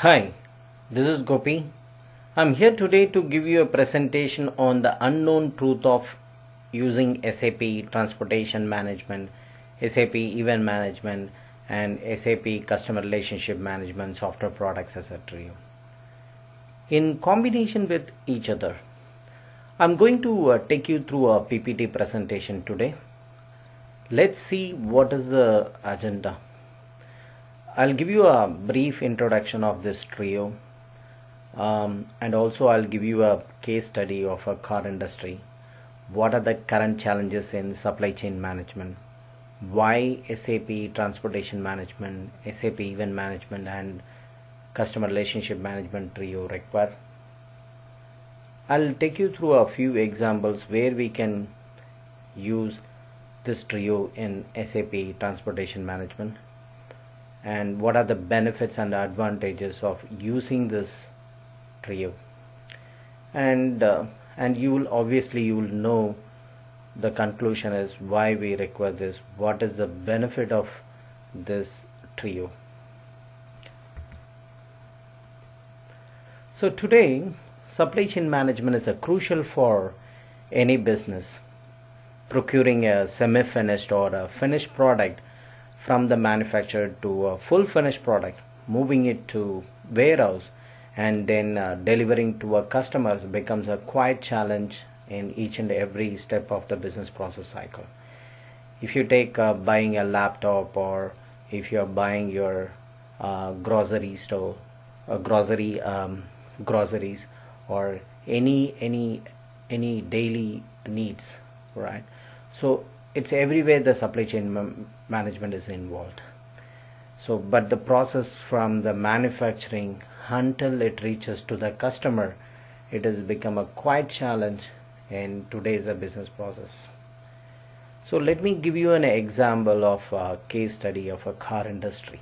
Hi, this is Gopi. I'm here today to give you a presentation on the unknown truth of using SAP Transportation Management, SAP Event Management, and SAP Customer Relationship Management software products as a trio. In combination with each other, I'm going to take you through a PPT presentation today. Let's see what is the agenda. I'll give you a brief introduction of this trio, and also I'll give you a case study of a car industry. What are the current challenges in supply chain management? Why SAP Transportation Management, SAP Event Management, and Customer Relationship Management trio require? I'll take you through a few examples where we can use this trio in SAP Transportation Management, and what are the benefits and advantages of using this trio, and you will know the conclusion is why we require this, what is the benefit of this trio. So today, supply chain management is a crucial for any business. Procuring a semi-finished or a finished product from the manufacturer to a full finished product, moving it to warehouse, and then delivering to a customer becomes a quite challenge in each and every step of the business process cycle. If you take buying a laptop, or if you are buying your grocery store, groceries, or any daily needs, right? So it's everywhere the supply chain management is involved. So, but the process from the manufacturing until it reaches to the customer, it has become a quite challenge in today's business process. So let me give you an example of a case study of a car industry.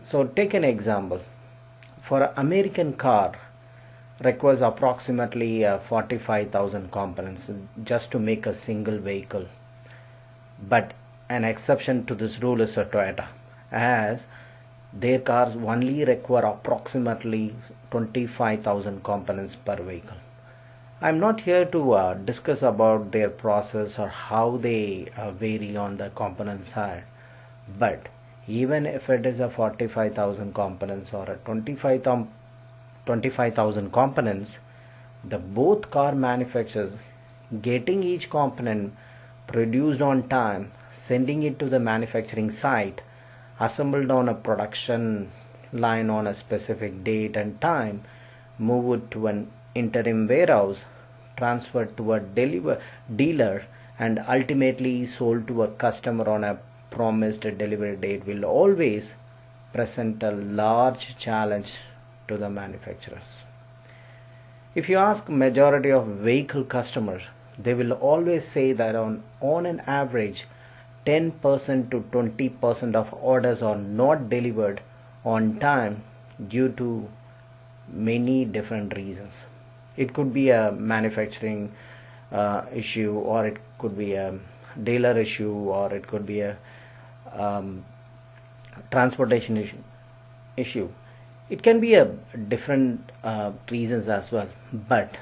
So take an example. For an American car, requires approximately 45,000 components just to make a single vehicle. But an exception to this rule is a Toyota, as their cars only require approximately 25,000 components per vehicle. I'm not here to discuss about their process or how they vary on the component side, but even if it is a 45,000 components or a 25,000 components, the both car manufacturers getting each component produced on time, sending it to the manufacturing site, assembled on a production line on a specific date and time, move it to an interim warehouse, transferred to a dealer, and ultimately sold to a customer on a promised delivery date will always present a large challenge to the manufacturers. If you ask majority of vehicle customers, they will always say that on an average 10% to 20% of orders are not delivered on time due to many different reasons. It could be a manufacturing issue, or it could be a dealer issue, or it could be a transportation issue. It can be a different reasons as well, but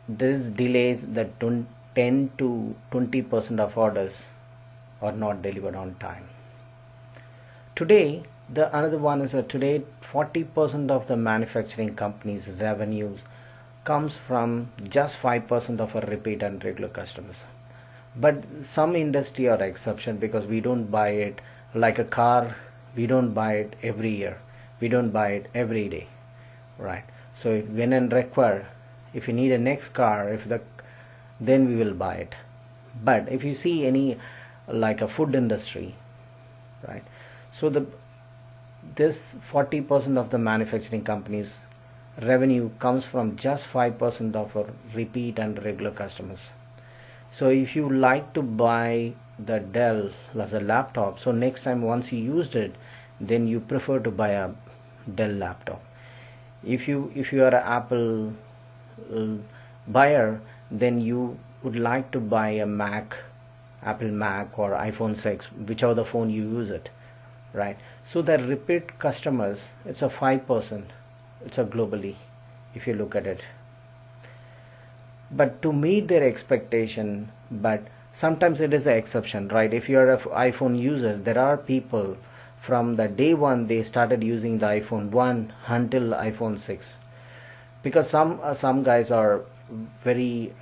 this delays that 10 to 20% of orders are not delivered on time. Today, the another one is that today 40% of the manufacturing companies' revenues comes from just 5% of our repeat and regular customers. But some industry are exception, because we don't buy it like a car. We don't buy it every year. We don't buy it every day, right? So when and require, if you need a next car, then we will buy it. But if you see any like a food industry, right? So this 40% of the manufacturing companies' revenue comes from just 5% of our repeat and regular customers. So if you like to buy the Dell as a laptop, so next time once you used it, then you prefer to buy a Dell laptop. If you are an Apple buyer, then you would like to buy a Apple Mac or iPhone 6, whichever the phone you use it, right? So the repeat customers, it's a 5%. It's a globally, if you look at it. But to meet their expectation, but sometimes it is an exception, right? If you are an iPhone user, there are people from the day one they started using the iPhone 1 until iPhone 6, because some guys are very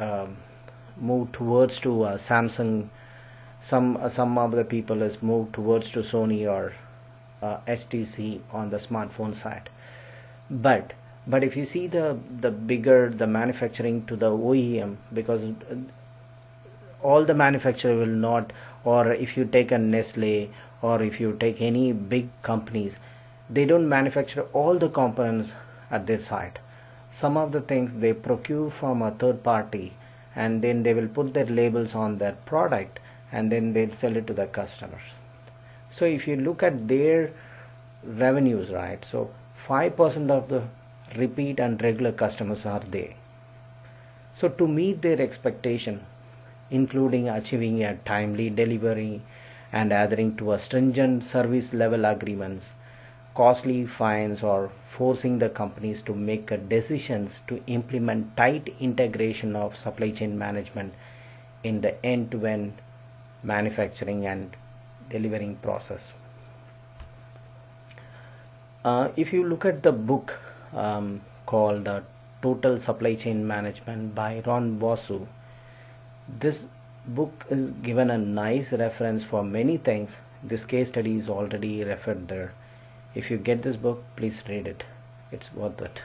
moved towards to Samsung. Some of the people is moved towards to Sony or HTC on the smartphone side. But if you see the bigger the manufacturing to the OEM, because all the manufacturer will not, or if you take a Nestle or if you take any big companies, they don't manufacture all the components at their site. Some of the things they procure from a third party, and then they will put their labels on their product, and then they'll sell it to the customers. So if you look at their revenues, right, so 5% of the repeat and regular customers are there. So to meet their expectation, including achieving a timely delivery and adhering to a stringent service level agreements, costly fines, or forcing the companies to make decisions to implement tight integration of supply chain management in the end-to-end manufacturing and delivering process. If you look at the book called Total Supply Chain Management by Ron Bosu, this book is given a nice reference for many things. This case study is already referred there. If you get this book, please read it. It's worth it.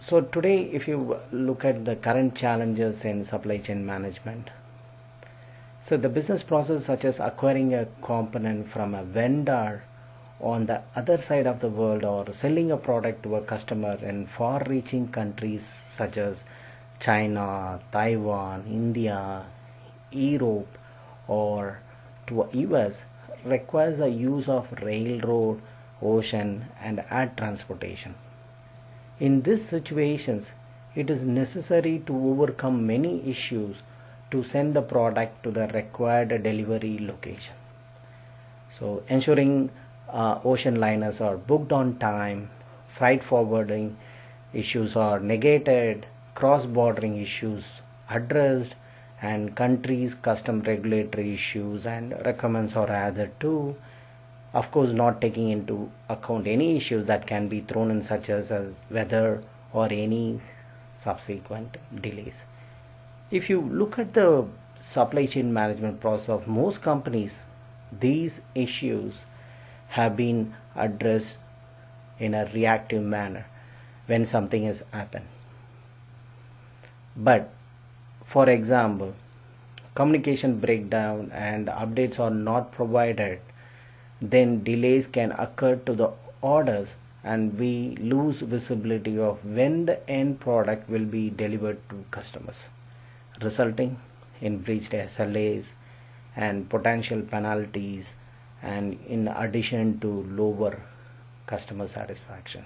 So today, if you look at the current challenges in supply chain management, so the business process such as acquiring a component from a vendor on the other side of the world, or selling a product to a customer in far-reaching countries such as China, Taiwan, India, Europe, or to US, requires the use of railroad, ocean, and air transportation. In these situations, it is necessary to overcome many issues to send the product to the required delivery location. So ensuring ocean liners are booked on time, freight forwarding issues are negated, cross-bordering issues addressed, and countries' custom regulatory issues and requirements are added too. Of course, not taking into account any issues that can be thrown in, such as weather or any subsequent delays. If you look at the supply chain management process of most companies, these issues have been addressed in a reactive manner when something has happened. But for example, communication breakdown and updates are not provided, then delays can occur to the orders, and we lose visibility of when the end product will be delivered to customers, resulting in breached SLAs and potential penalties, and in addition to lower customer satisfaction.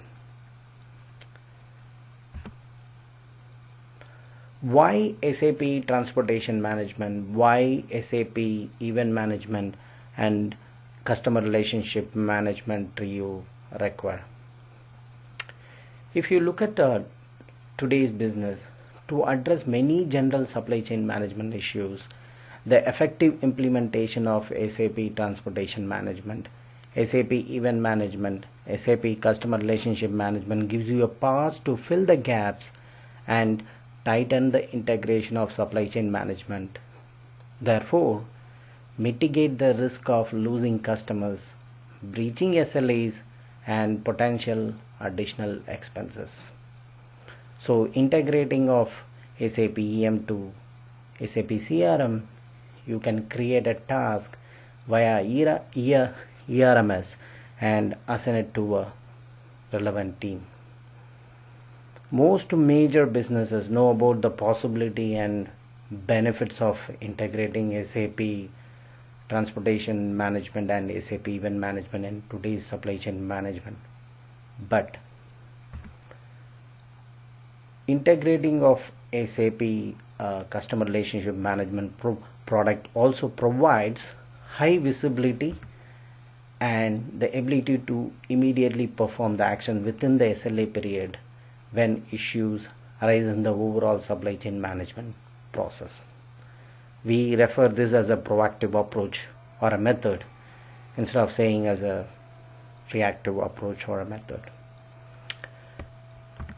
Why SAP Transportation Management? Why SAP Event Management and Customer Relationship Management trio require? If you look at today's business, to address many general supply chain management issues, the effective implementation of SAP Transportation Management, SAP Event Management, SAP Customer Relationship Management gives you a path to fill the gaps and tighten the integration of supply chain management. Therefore, mitigate the risk of losing customers, breaching SLAs, and potential additional expenses. So integrating of SAP EM to SAP CRM, you can create a task via ERMS and assign it to a relevant team. Most major businesses know about the possibility and benefits of integrating SAP Transportation Management and SAP Event Management in today's supply chain management. But integrating of SAP Customer Relationship Management product also provides high visibility and the ability to immediately perform the action within the SLA period when issues arise in the overall supply chain management process. We refer this as a proactive approach or a method instead of saying as a reactive approach or a method.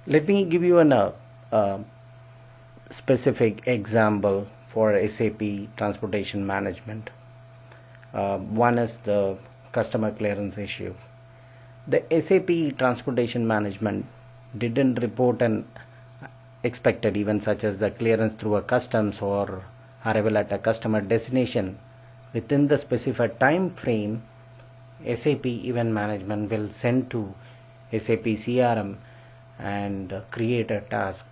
Let me give you a specific example for SAP Transportation Management. One is the customer clearance issue. The SAP Transportation Management didn't report an expected event such as the clearance through a customs or arrival at a customer destination within the specified time frame. SAP Event Management will send to SAP CRM and create a task,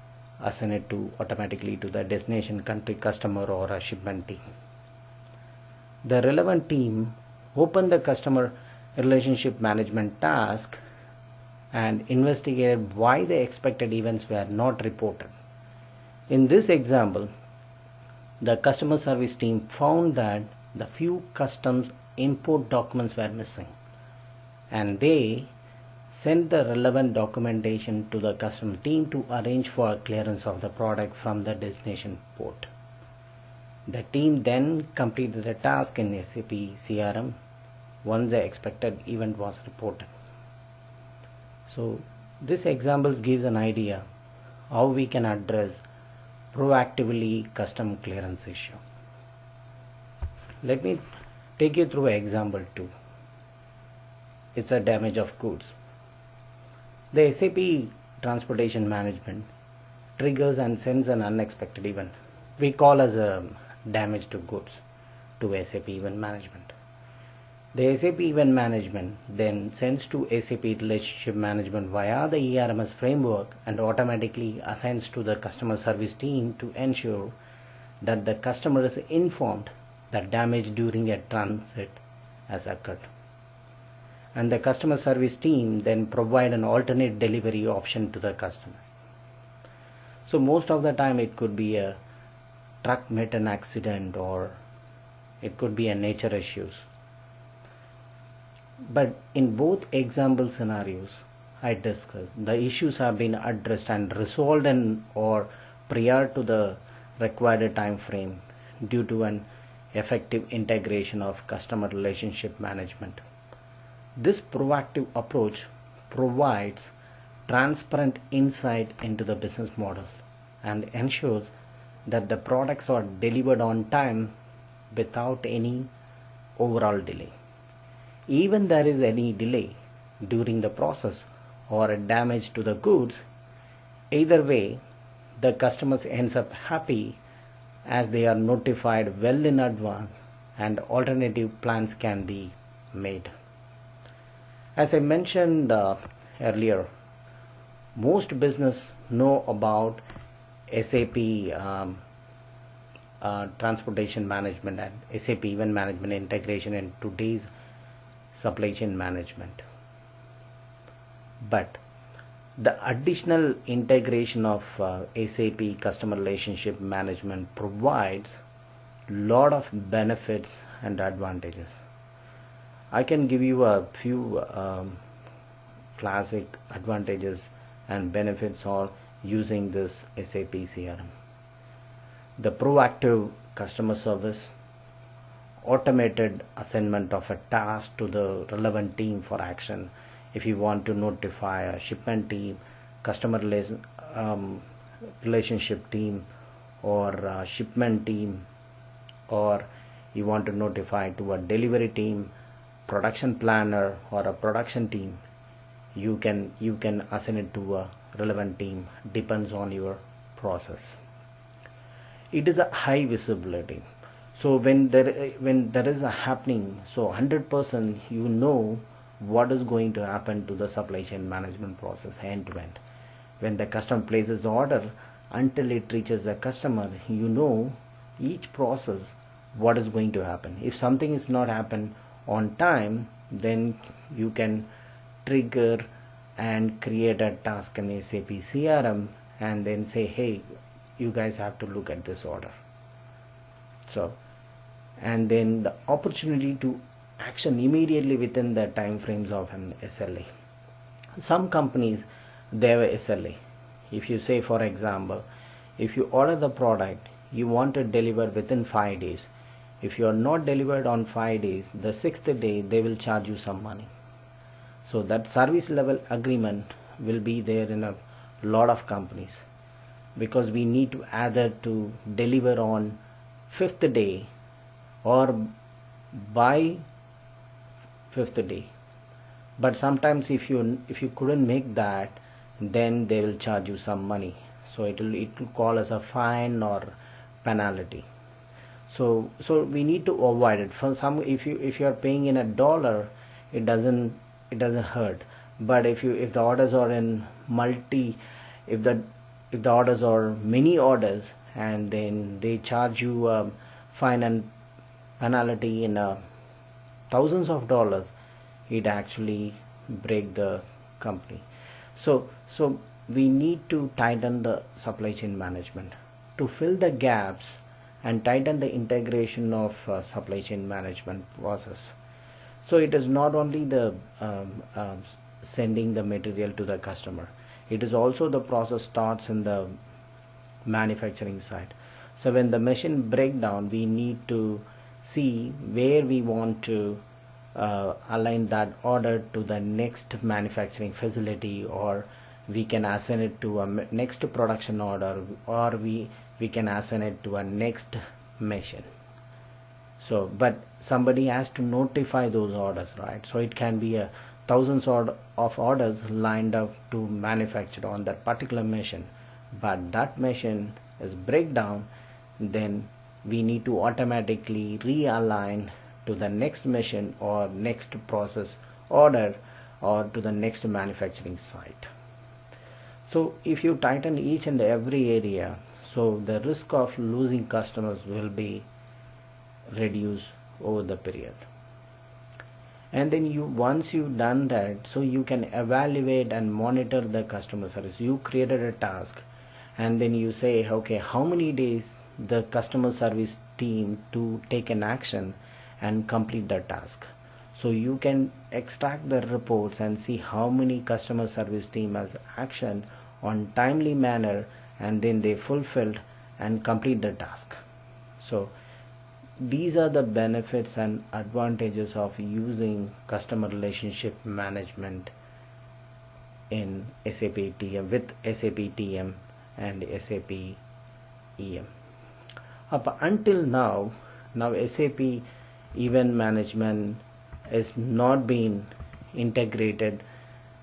assign it to automatically to the destination country customer or a shipment team. The relevant team open the customer relationship management task and investigated why the expected events were not reported. In this example, the customer service team found that the few customs import documents were missing, and they sent the relevant documentation to the customs team to arrange for clearance of the product from the destination port. The team then completed the task in SAP CRM once the expected event was reported. So this example gives an idea how we can address proactively custom clearance issue. Let me take you through example 2. It's a damage of goods. The SAP Transportation Management triggers and sends an unexpected event we call as a damage to goods to SAP Event Management. The SAP Event Management then sends to SAP Relationship Management via the ERMS framework and automatically assigns to the customer service team to ensure that the customer is informed that damage during a transit has occurred. And the customer service team then provide an alternate delivery option to the customer. So most of the time it could be a truck met an accident or it could be a nature issues. But in both example scenarios I discussed, the issues have been addressed and resolved or prior to the required time frame due to an effective integration of customer relationship management. This proactive approach provides transparent insight into the business model and ensures that the products are delivered on time without any overall delay. Even there is any delay during the process or a damage to the goods, either way the customers ends up happy as they are notified well in advance and alternative plans can be made. As I mentioned earlier, most business know about SAP Transportation Management and SAP Event Management integration in today's supply chain management. But the additional integration of SAP Customer Relationship Management provides lot of benefits and advantages. I can give you a few classic advantages and benefits of using this SAP CRM. The proactive customer service, automated assignment of a task to the relevant team for action. If you want to notify a shipment team, customer relationship team, or shipment team, or you want to notify to a delivery team, production planner, or a production team, you can assign it to a relevant team, depends on your process. It is a high visibility. So when there is a happening, so 100% you know what is going to happen to the supply chain management process end to end. When the customer places the order until it reaches the customer, you know each process what is going to happen. If something is not happen on time, then you can trigger and create a task in SAP CRM and then say, hey, you guys have to look at this order. So, and then the opportunity to action immediately within the time frames of an SLA. Some companies, they have a SLA. If you say, for example, if you order the product, you want to deliver within 5 days. If you are not delivered on 5 days, the 6th day they will charge you some money. So that service level agreement will be there in a lot of companies, because we need to either to deliver on 5th day or by 5th day. But sometimes if you couldn't make that, then they will charge you some money. So it will call as a fine or penalty. So we need to avoid it. For some, if you are paying in $1, it doesn't hurt. But if the orders are in if the orders are many orders, and then they charge you fine and penalty in thousands of dollars, it actually break the company. So we need to tighten the supply chain management to fill the gaps and tighten the integration of supply chain management process. So it is not only the sending the material to the customer, it is also the process starts in the manufacturing side. So when the machine break down, we need to see where we want to align that order to the next manufacturing facility, or we can assign it to a next production order, or we can assign it to a next machine. So but somebody has to notify those orders, right? So it can be thousands of orders lined up to manufacture on that particular machine, but that machine is breakdown, then we need to automatically realign to the next machine or next process order or to the next manufacturing site. So if you tighten each and every area, so the risk of losing customers will be reduced over the period. And then once you've done that, so you can evaluate and monitor the customer service. You created a task, and then you say, okay, how many days the customer service team to take an action and complete the task. So you can extract the reports and see how many customer service team has action on timely manner, and then they fulfilled and complete the task. So these are the benefits and advantages of using customer relationship management in SAP TM, with SAP TM and SAP EM. Up until now SAP event management is not being integrated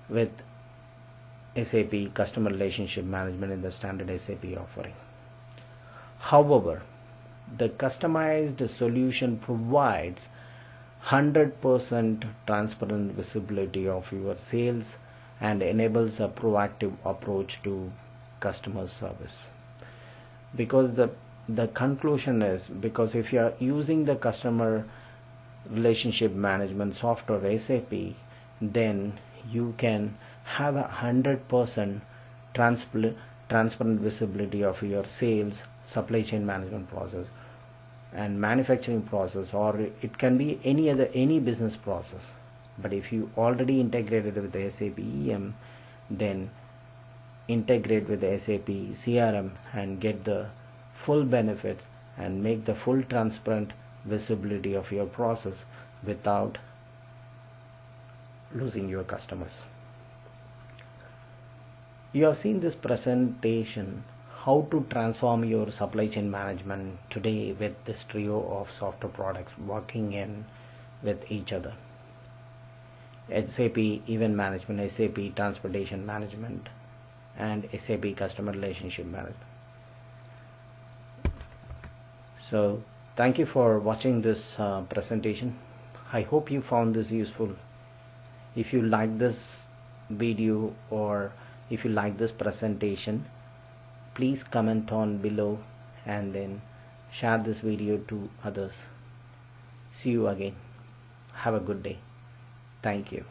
with SAP customer relationship management in the standard SAP offering. However, the customized solution provides 100% transparent visibility of your sales and enables a proactive approach to customer service. Because the conclusion is, because if you are using the customer relationship management software SAP, then you can have 100% transparent visibility of your sales, supply chain management process and manufacturing process, or it can be any business process. But if you already integrated with the SAP EM, then integrate with the SAP CRM and get the full benefits and make the full transparent visibility of your process without losing your customers. You have seen this presentation, how to transform your supply chain management today with this trio of software products working in with each other: SAP Event Management, SAP Transportation Management, and SAP Customer Relationship Management. So thank you for watching this presentation. I hope you found this useful. If you like this video or if you like this presentation, please comment on below and then share this video to others. See you again. Have a good day. Thank you.